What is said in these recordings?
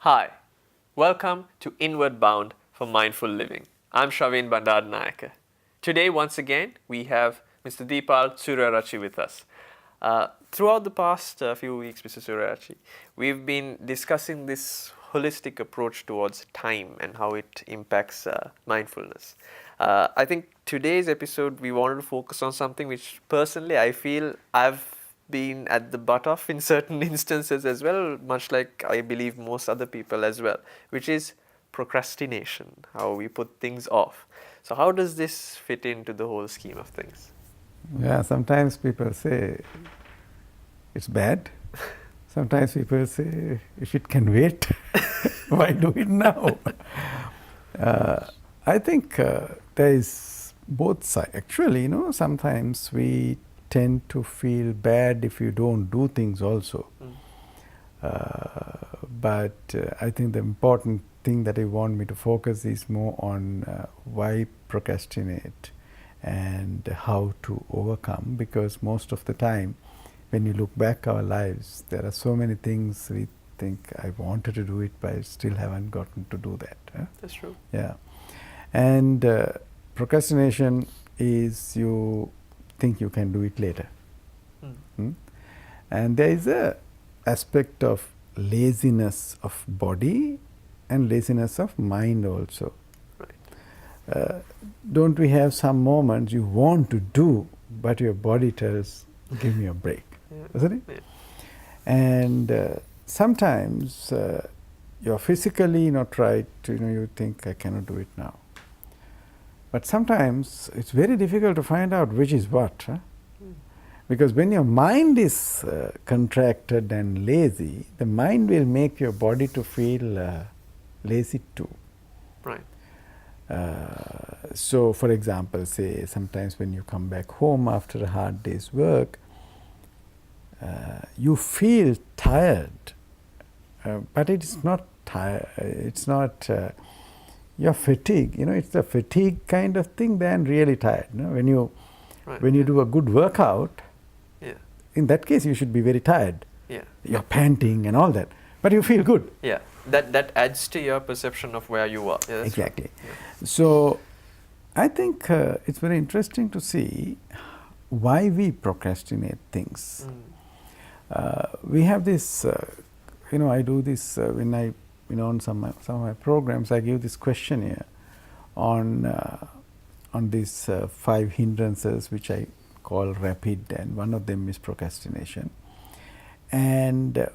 Hi, welcome to Inward Bound for Mindful Living. I'm Shravin Bandaranaike. Today, once again, we have Mr. Deepal Surarachi with us. Throughout the past few weeks, Mr. Surarachi, we've been discussing this holistic approach towards time and how it impacts mindfulness. I think today's episode, we wanted to focus on something which personally I feel I've been at the butt of in certain instances as well, much like I believe most other people as well, which is procrastination, how we put things off. So how does this fit into the whole scheme of things? Yeah, sometimes people say it's bad. Sometimes people say if it can wait, why do it now? I think there is both sides. Actually, sometimes we tend to feel bad if you don't do things also. But I think the important thing that I want me to focus is more on why procrastinate and how to overcome, because most of the time when you look back our lives, there are so many things we think I wanted to do it but I still haven't gotten to do that. That's true. Yeah. And procrastination is you think you can do it later. And there is a aspect of laziness of body and laziness of mind also. Right. Don't we have some moments you want to do, but your body tells, give me a break, isn't it? Yeah. And sometimes you're physically not right, you think, I cannot do it now. But sometimes it's very difficult to find out which is what. Because when your mind is contracted and lazy, the mind will make your body to feel lazy too. Right. So, for example, say sometimes when you come back home after a hard day's work, you feel tired, but it's not tired. It's not you're fatigued. It's a fatigue kind of thing than really tired. When you do a good workout, in that case you should be very tired. Yeah. You're panting and all that, but you feel good. Yeah. That adds to your perception of where you are. Yeah, that's Exactly. right. Yeah. So I think it's very interesting to see why we procrastinate things. We have this, I do this when I, on some of my programs, I give this questionnaire on these 5 hindrances, which I call rapid, and one of them is procrastination. And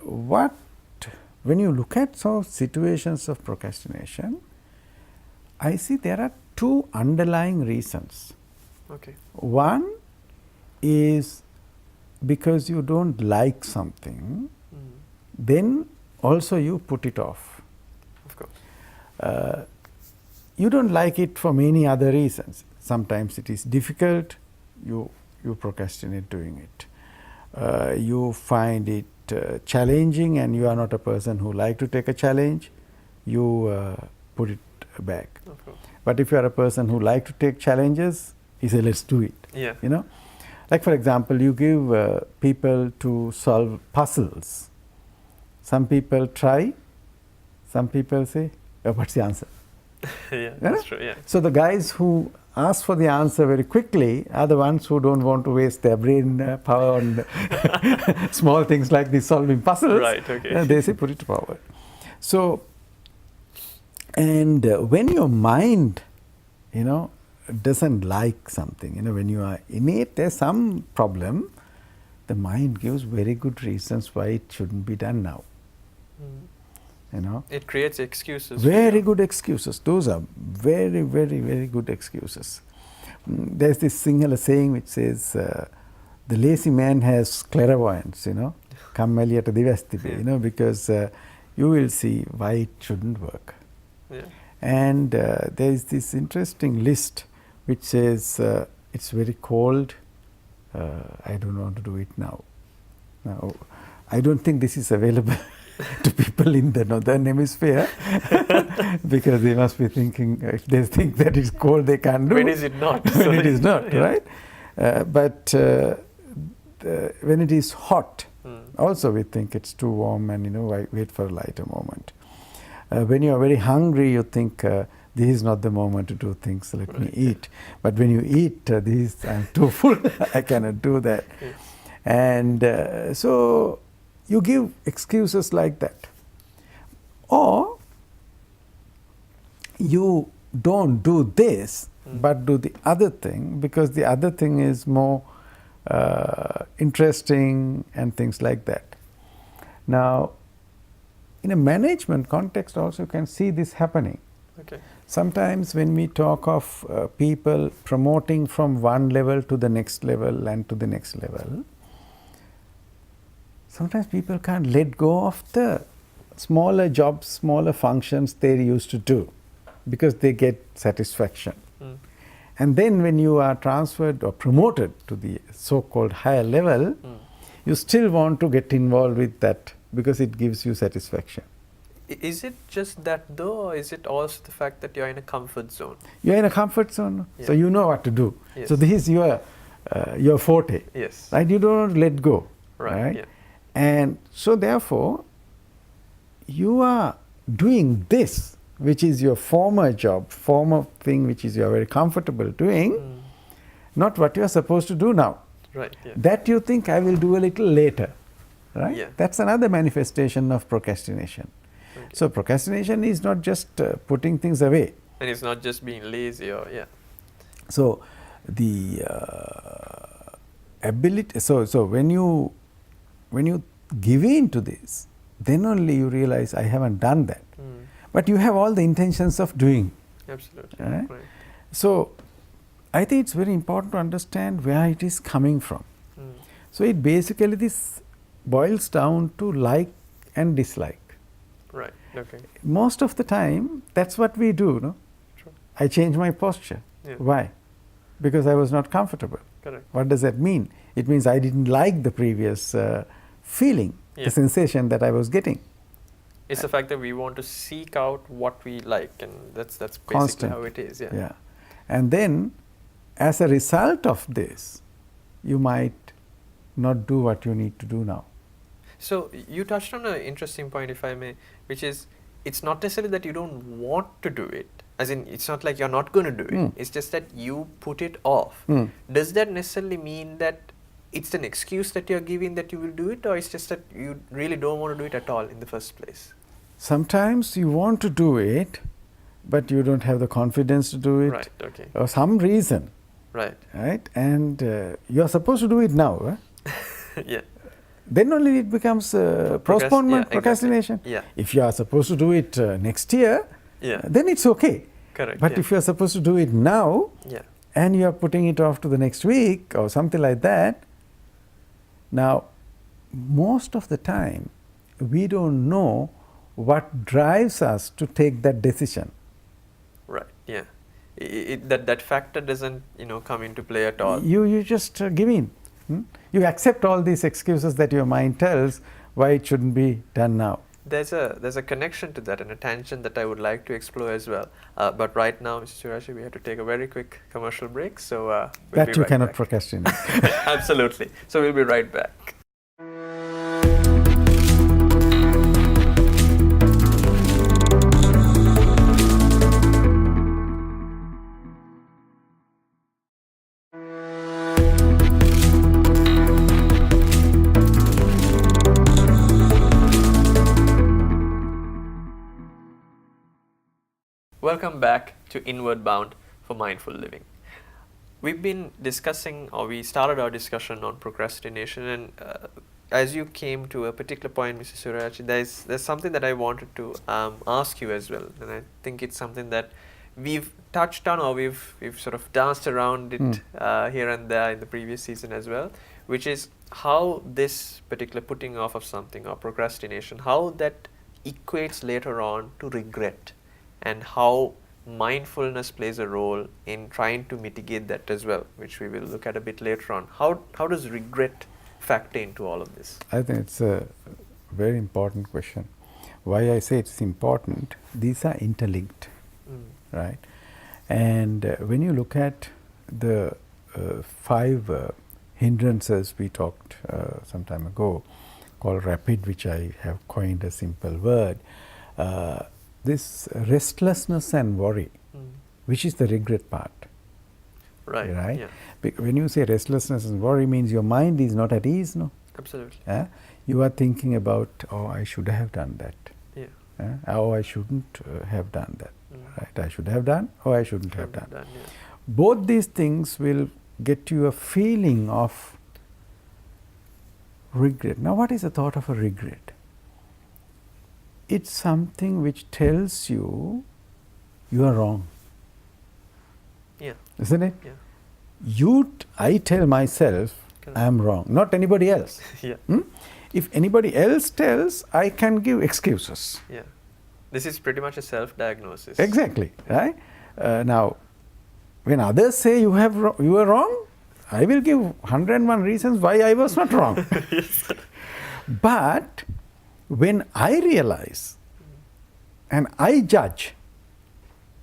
when you look at some situations of procrastination, I see there are 2 underlying reasons. Okay. One is because you don't like something, then also you put it off. Of course. You don't like it for many other reasons. Sometimes it is difficult, you procrastinate doing it. You find it challenging and you are not a person who like to take a challenge, you put it back. Of course. But if you are a person who like to take challenges, you say, let's do it. Yeah. Like for example, you give people to solve puzzles. Some people try, some people say, oh, what's the answer? Yeah, that's true. Yeah. So the guys who ask for the answer very quickly are the ones who don't want to waste their brain power on small things like this solving puzzles. Right, okay. They say put it forward. So, and when your mind, doesn't like something, when you are innate, there's some problem, the mind gives very good reasons why it shouldn't be done now. It creates excuses. Very good excuses. Those are very, very, very good excuses. There's this Sinhala saying which says, the lazy man has clairvoyance, kammaliyata divasthibe, because you will see why it shouldn't work. Yeah. And there is this interesting list which says, it's very cold, I don't want to do it now. Now, I don't think this is available to people in the northern hemisphere because they must be thinking, if they think that it's cold, they can't do it. When is it not? When it is not, yeah. right? But when it is hot, also we think it's too warm and wait for a lighter moment. When you are very hungry, you think this is not the moment to do things. Let me eat. But when you eat, I'm too full. I cannot do that. Yeah. And so you give excuses like that, or you don't do this, but do the other thing because the other thing is more interesting and things like that. Now, in a management context also you can see this happening. Okay. Sometimes when we talk of people promoting from one level to the next level and to the next level, sometimes people can't let go of the smaller jobs, smaller functions they used to do because they get satisfaction. And then when you are transferred or promoted to the so-called higher level, you still want to get involved with that because it gives you satisfaction. Is it just that though, or is it also the fact that you're in a comfort zone? You're in a comfort zone, Yeah. so you know what to do. Yes. So this is your forte, Yes. right? You don't let go, Right. Yeah. And so therefore, you are doing this, which is your former job, former thing which is you're very comfortable doing, not what you're supposed to do now. Right. Yeah. That you think I will do a little later, right? Yeah. That's another manifestation of procrastination. Okay. So procrastination is not just putting things away. And it's not just being lazy or So the ability. So when you give in to this, then only you realize I haven't done that. But you have all the intentions of doing. Absolutely. Right? Right. So I think it's very important to understand where it is coming from. So it basically this boils down to like and dislike. Right. Okay. Most of the time, that's what we do. No, True. I change my posture. Yeah. Why? Because I was not comfortable. Correct. What does that mean? It means I didn't like the previous feeling, Yeah. the sensation that I was getting. It's the fact that we want to seek out what we like, and that's basically Constant. how it is. Yeah. Yeah. And then, as a result of this, you might not do what you need to do now. So you touched on an interesting point, if I may, which is it's not necessarily that you don't want to do it. As in, it's not like you're not going to do it. It's just that you put it off. Does that necessarily mean that it's an excuse that you're giving that you will do it, or it's just that you really don't want to do it at all in the first place? Sometimes you want to do it, but you don't have the confidence to do it, Right. Okay. or some reason, Right. right? And you're supposed to do it now. Yeah. Then only it becomes postponement, yeah, procrastination. exactly. Yeah. If you are supposed to do it next year, Yeah. then it's okay. Correct. But yeah. if you are supposed to do it now, Yeah. and you are putting it off to the next week or something like that, now most of the time we don't know what drives us to take that decision. Right. Yeah. That factor doesn't come into play at all. You just give in. You accept all these excuses that your mind tells why it shouldn't be done now. There's a connection to that and a tangent that I would like to explore as well. But right now, Mr. Surashi, we have to take a very quick commercial break. So we'll That be you right cannot back. procrastinate. Absolutely. So we'll be right back. Welcome back to Inward Bound for Mindful Living. We've been discussing, or we started our discussion on procrastination, and as you came to a particular point, Mr. Surachi, there's something that I wanted to ask you as well, and I think it's something that we've touched on, or we've sort of danced around it here and there in the previous season as well, which is how this particular putting off of something or procrastination, how that equates later on to regret, and how mindfulness plays a role in trying to mitigate that as well, which we will look at a bit later on. How does regret factor into all of this? I think it's a very important question. Why I say it's important, these are interlinked, right? And when you look at the 5 hindrances we talked some time ago, called RAPID, which I have coined a simple word, this restlessness and worry, which is the regret part. Right. Right? Yeah. When you say restlessness and worry, means your mind is not at ease, no? Absolutely. You are thinking about, oh, I should have done that. Yeah. Oh, I shouldn't have done that. Right? I should have done, or I shouldn't have done. Yeah. Both these things will get you a feeling of regret. Now, what is the thought of a regret? It's something which tells you you are wrong. Yeah. Isn't it? Yeah. I tell myself I am wrong, not anybody else. Yeah. If anybody else tells, I can give excuses. Yeah. This is pretty much a self-diagnosis. Exactly, right? Now, when others say you are wrong, I will give 101 reasons why I was not wrong. Yes. But when I realize and I judge,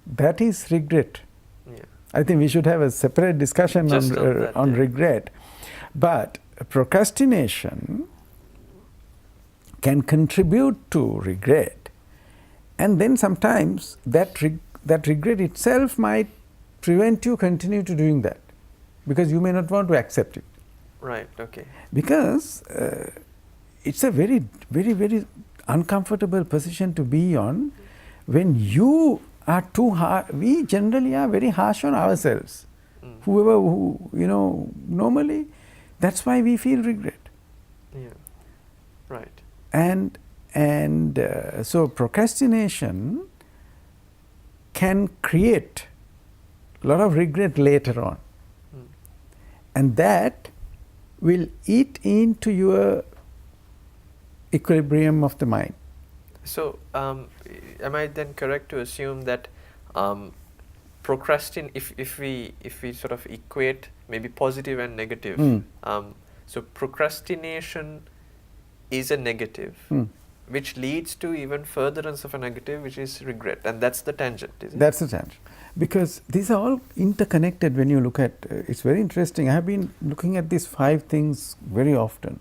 that is regret. Yeah. I think we should have a separate discussion Just on regret. But procrastination can contribute to regret, and then sometimes that regret itself might prevent you continue to doing that, because you may not want to accept it. Right. Okay. Because it's a very, very, very uncomfortable position to be on when you are too hard. We generally are very harsh on ourselves. Normally, that's why we feel regret. Yeah. Right. And so procrastination can create a lot of regret later on. And that will eat into your equilibrium of the mind. So, am I then correct to assume that if we sort of equate maybe positive and negative, so procrastination is a negative, which leads to even furtherance of a negative, which is regret, and that's the tangent, is it? That's the tangent. Because these are all interconnected when you look at, it's very interesting. I have been looking at these 5 things very often,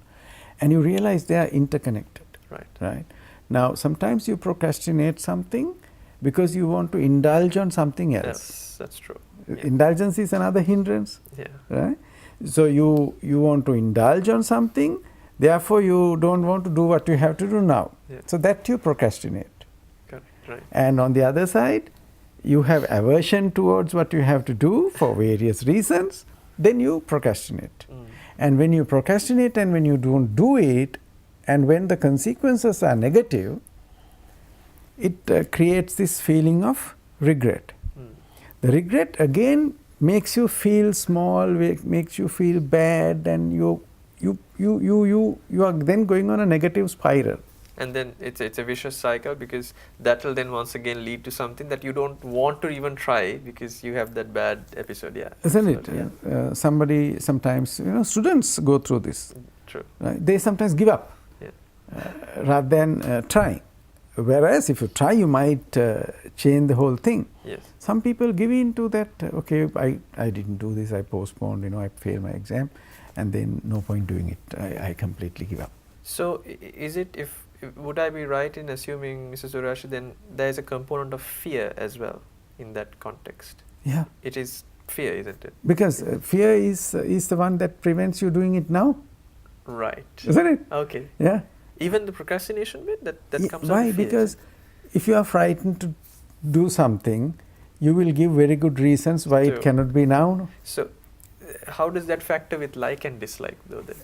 and you realize they are interconnected. Right? Now, sometimes you procrastinate something because you want to indulge on something else. Yes, that's true. Yeah. Indulgence is another hindrance. Yeah. Right? So you want to indulge on something, therefore you don't want to do what you have to do now. Yeah. So that you procrastinate. Correct. Right. And on the other side, you have aversion towards what you have to do for various reasons, then you procrastinate. And when you procrastinate and when you don't do it, and when the consequences are negative, it creates this feeling of regret. The regret again makes you feel small, makes you feel bad, and you are then going on a negative spiral. And then it's a vicious cycle, because that will then once again lead to something that you don't want to even try because you have that bad episode. Yeah. Isn't it? Yeah. Somebody sometimes, students go through this. True. They sometimes give up rather than trying. Whereas if you try, you might change the whole thing. Yes. Some people give in to that, okay, I didn't do this, I postponed, I failed my exam, and then no point doing it. I completely give up. So is it, would I be right in assuming, Mr. Surashi, then there is a component of fear as well in that context? Yeah. It is fear, isn't it? Because fear is the one that prevents you doing it now. Right. Isn't it? Okay. Yeah. Even the procrastination bit, that comes why? out of fear? Because if you are frightened to do something, you will give very good reasons why it cannot be now. No? So how does that factor with like and dislike though then?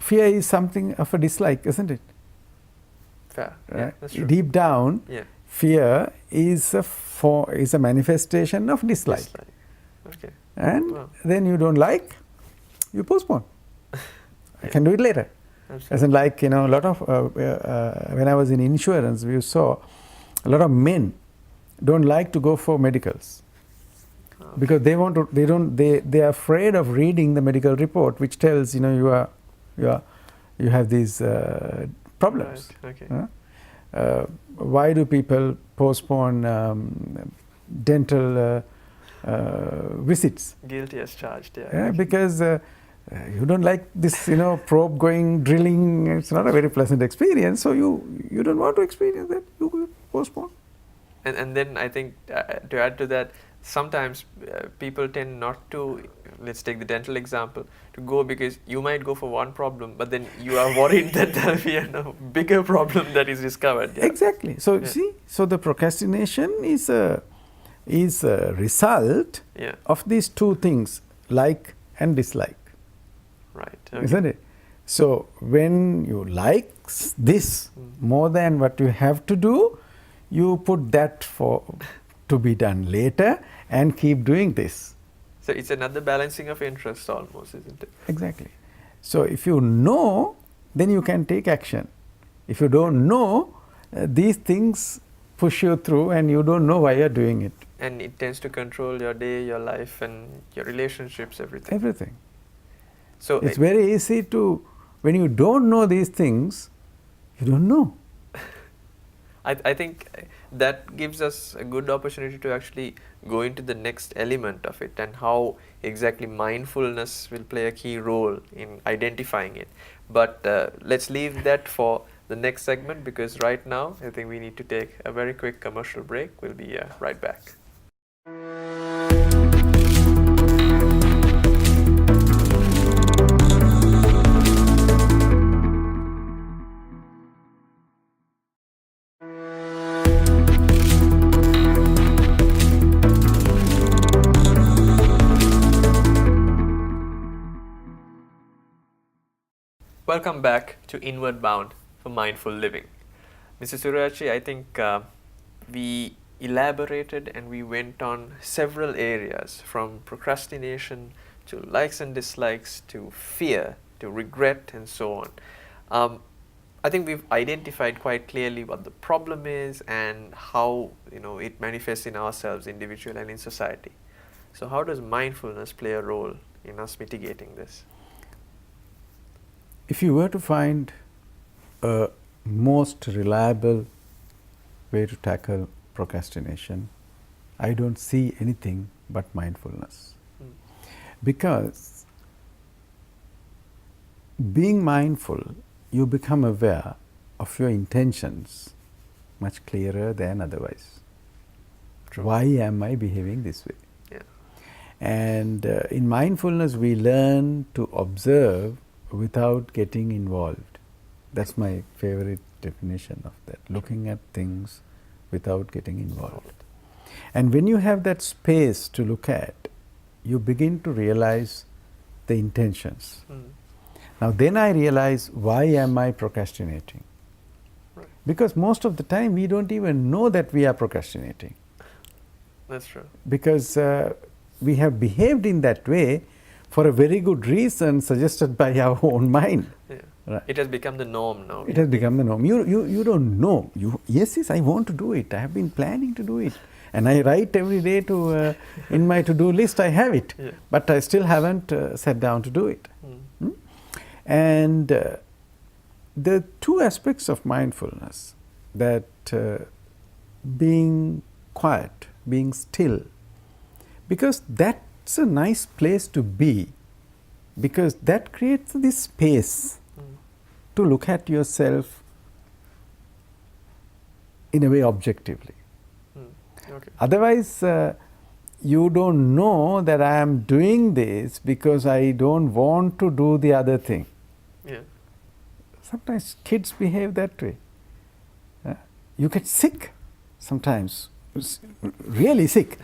Fear is something of a dislike, isn't it? Fair. Right? Yeah, that's true. Deep down, fear is a manifestation of dislike. Okay. And then you don't like, you postpone. I can do it later. Absolutely. As in, like, a lot of, when I was in insurance, we saw a lot of men don't like to go for medicals. Because they are afraid of reading the medical report, which tells, you have these problems. Right. Okay. Why do people postpone dental visits? Guilty as charged, Because you don't like this, probe going, drilling. It's not a very pleasant experience, so you don't want to experience that. You postpone. And then I think to add to that, sometimes people tend not to, let's take the dental example, to go because you might go for one problem, but then you are worried that there will be a bigger problem that is discovered. Yeah. Exactly. So see, so the procrastination is a result Yeah. of these two things, like and dislike, Right. Okay. isn't it? So when you like this more than what you have to do, you put that to be done later and keep doing this. So it's another balancing of interest almost, isn't it? Exactly. So if you know, then you can take action. If you don't know, these things push you through and you don't know why you're doing it. And it tends to control your day, your life, and your relationships, everything. Everything. So It's very easy to, when you don't know these things, you don't know. I think that gives us a good opportunity to actually go into the next element of it and how exactly mindfulness will play a key role in identifying it. But let's leave that for the next segment, because right now I think we need to take a very quick commercial break. We'll be right back. Welcome back to Inward Bound for Mindful Living. Mr. Suryachi, I think we elaborated and we went on several areas, from procrastination to likes and dislikes to fear to regret and so on. I think we've identified quite clearly what the problem is and how it manifests in ourselves, individual and in society. So how does mindfulness play a role in us mitigating this? If you were to find a most reliable way to tackle procrastination, I don't see anything but mindfulness. Because being mindful, you become aware of your intentions much clearer than otherwise. True. Why am I behaving this way? Yeah. And in mindfulness, we learn to observe without getting involved. That's my favorite definition of that, looking at things without getting involved. And when you have that space to look at, you begin to realize the intentions. Now then I realize, why am I procrastinating? Right. Because most of the time we don't even know that we are procrastinating. That's true. Because we have behaved in that way for a very good reason suggested by our own mind. Yeah. Right. It has become the norm now. It has become the norm. You don't know. Yes, I want to do it. I have been planning to do it. And I write every day to in my to-do list, I have it. Yeah. But I still haven't sat down to do it. And the two aspects of mindfulness, that being quiet, being still, because that's a nice place to be, because that creates this space to look at yourself in a way objectively. Okay. Otherwise, you don't know that I am doing this because I don't want to do the other thing. Yeah. Sometimes kids behave that way. You get sick sometimes, really sick.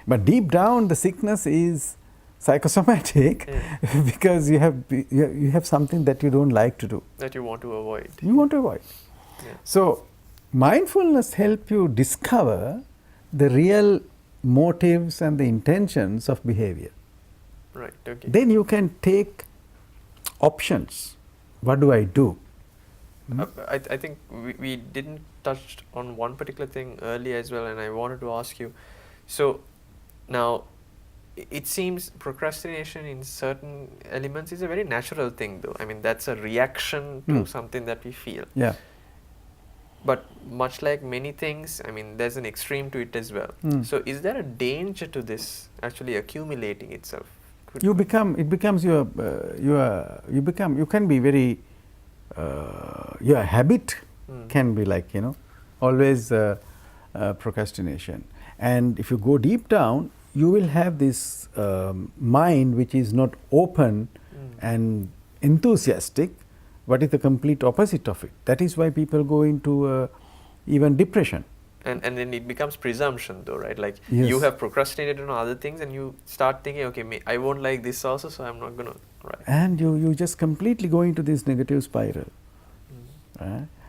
But deep down, the sickness is psychosomatic, because you have something that you don't like to do. That you want to avoid. You want to avoid. Yeah. So, mindfulness helps you discover the real motives and the intentions of behavior. Right. Okay. Then you can take options. What do I do? I think we didn't touch on one particular thing earlier as well, and I wanted to ask you. So now, it seems procrastination in certain elements is a very natural thing, though. I mean, that's a reaction to something that we feel. Yeah. But much like many things, I mean, there's an extreme to it as well. So is there a danger to this actually accumulating itself? You can be very, your habit can be like, always procrastination. And if you go deep down, you will have this mind which is not open and enthusiastic, but is the complete opposite of it. That is why people go into even depression. And then it becomes presumption though, right? Like Yes. you have procrastinated on other things and you start thinking, okay, I won't like this also, so I'm not going to, right? And you just completely go into this negative spiral.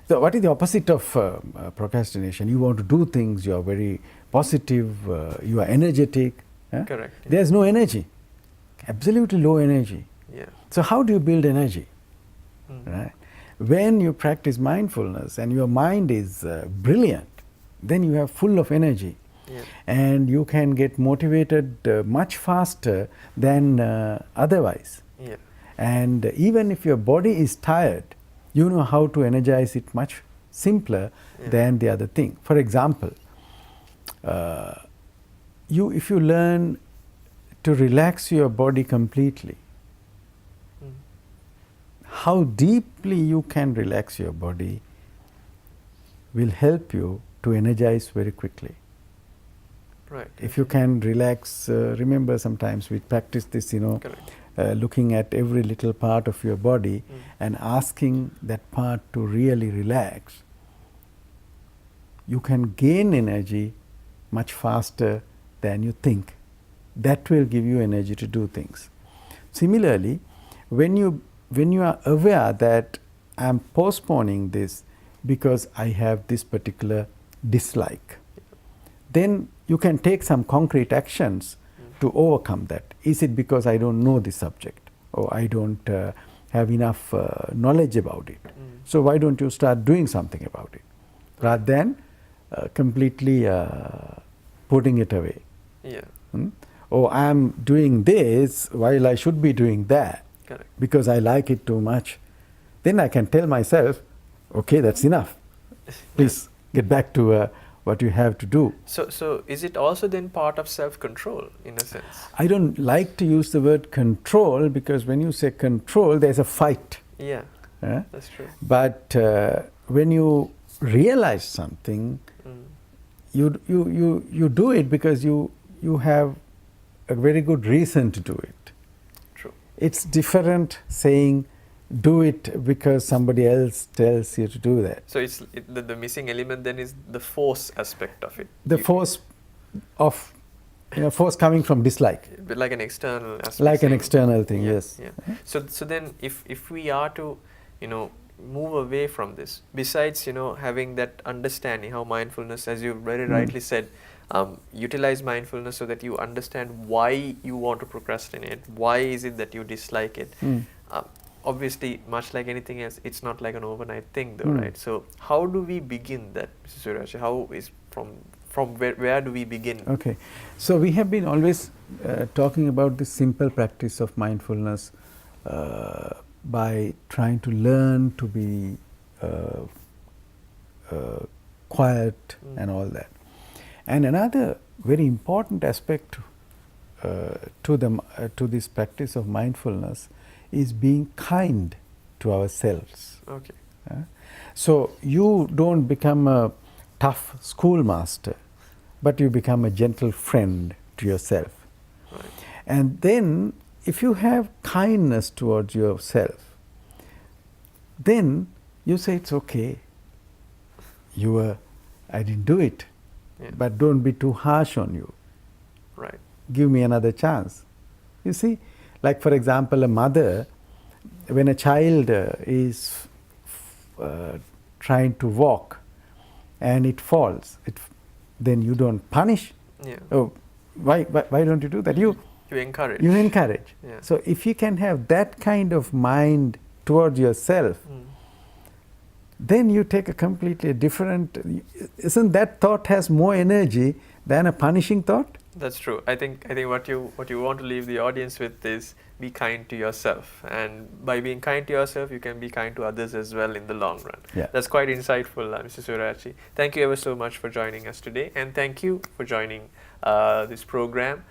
So what is the opposite of procrastination? You want to do things, you are very positive, you are energetic. Correct. Yeah. There's no energy, absolutely low energy. Yeah. So how do you build energy? Mm. Right? When you practice mindfulness and your mind is brilliant, then you are full of energy. Yeah. And you can get motivated much faster than otherwise. Yeah. And even if your body is tired, you know how to energize it much simpler Yeah. than the other thing. For example, if you learn to relax your body completely, Mm. how deeply you can relax your body will help you to energize very quickly. Right. If you can relax, remember sometimes we practice this, Correct. looking at every little part of your body Mm. and asking that part to really relax, you can gain energy much faster than you think. That will give you energy to do things. Similarly, when you are aware that I am postponing this because I have this particular dislike, then you can take some concrete actions to overcome that. Is it because I don't know this subject, or I don't have enough knowledge about it? So why don't you start doing something about it, rather than completely putting it away? Yeah. Or I am doing this while I should be doing that Correct. because I like it too much. Then I can tell myself, okay, that's enough. Please get back to what you have to do. So is it also then part of self-control in a sense? I don't like to use the word control, because when you say control, there's a fight. Yeah. eh? That's true. But when you realize something, you do it because you have a very good reason to do it. True. It's different saying do it because somebody else tells you to do that. So the missing element then is the force aspect of it. The force of force coming from dislike, But like an external aspect. like an saying- external thing. Yeah, Yes. Yeah. So then if we are to, move away from this, besides, having that understanding how mindfulness, as you very rightly said, utilize mindfulness so that you understand why you want to procrastinate, why is it that you dislike it. Obviously, much like anything else, it's not like an overnight thing though, right? So how do we begin that, Mr. Suryashi? How is from where do we begin? Okay. So we have been always talking about this simple practice of mindfulness by trying to learn to be quiet and all that. And another very important aspect to this practice of mindfulness is being kind to ourselves. Okay. So you don't become a tough schoolmaster, but you become a gentle friend to yourself. Right. And then if you have kindness towards yourself, then you say it's okay. I didn't do it, Yeah. but don't be too harsh on you. Right. Give me another chance. You see, like for example, a mother, when a child is trying to walk and it falls, then you don't punish. Yeah. Oh, why don't you do that? You encourage. encourage. Yeah. So if you can have that kind of mind towards yourself, then you take a completely different. Isn't that thought has more energy than a punishing thought? That's true. I think what you want to leave the audience with is be kind to yourself, and by being kind to yourself, you can be kind to others as well in the long run. Yeah. That's quite insightful, Mr. Suryashi. Thank you ever so much for joining us today, and thank you for joining this program.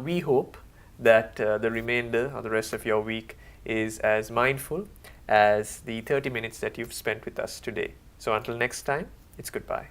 We hope that the remainder or the rest of your week is as mindful as the 30 minutes that you've spent with us today. So until next time, it's goodbye.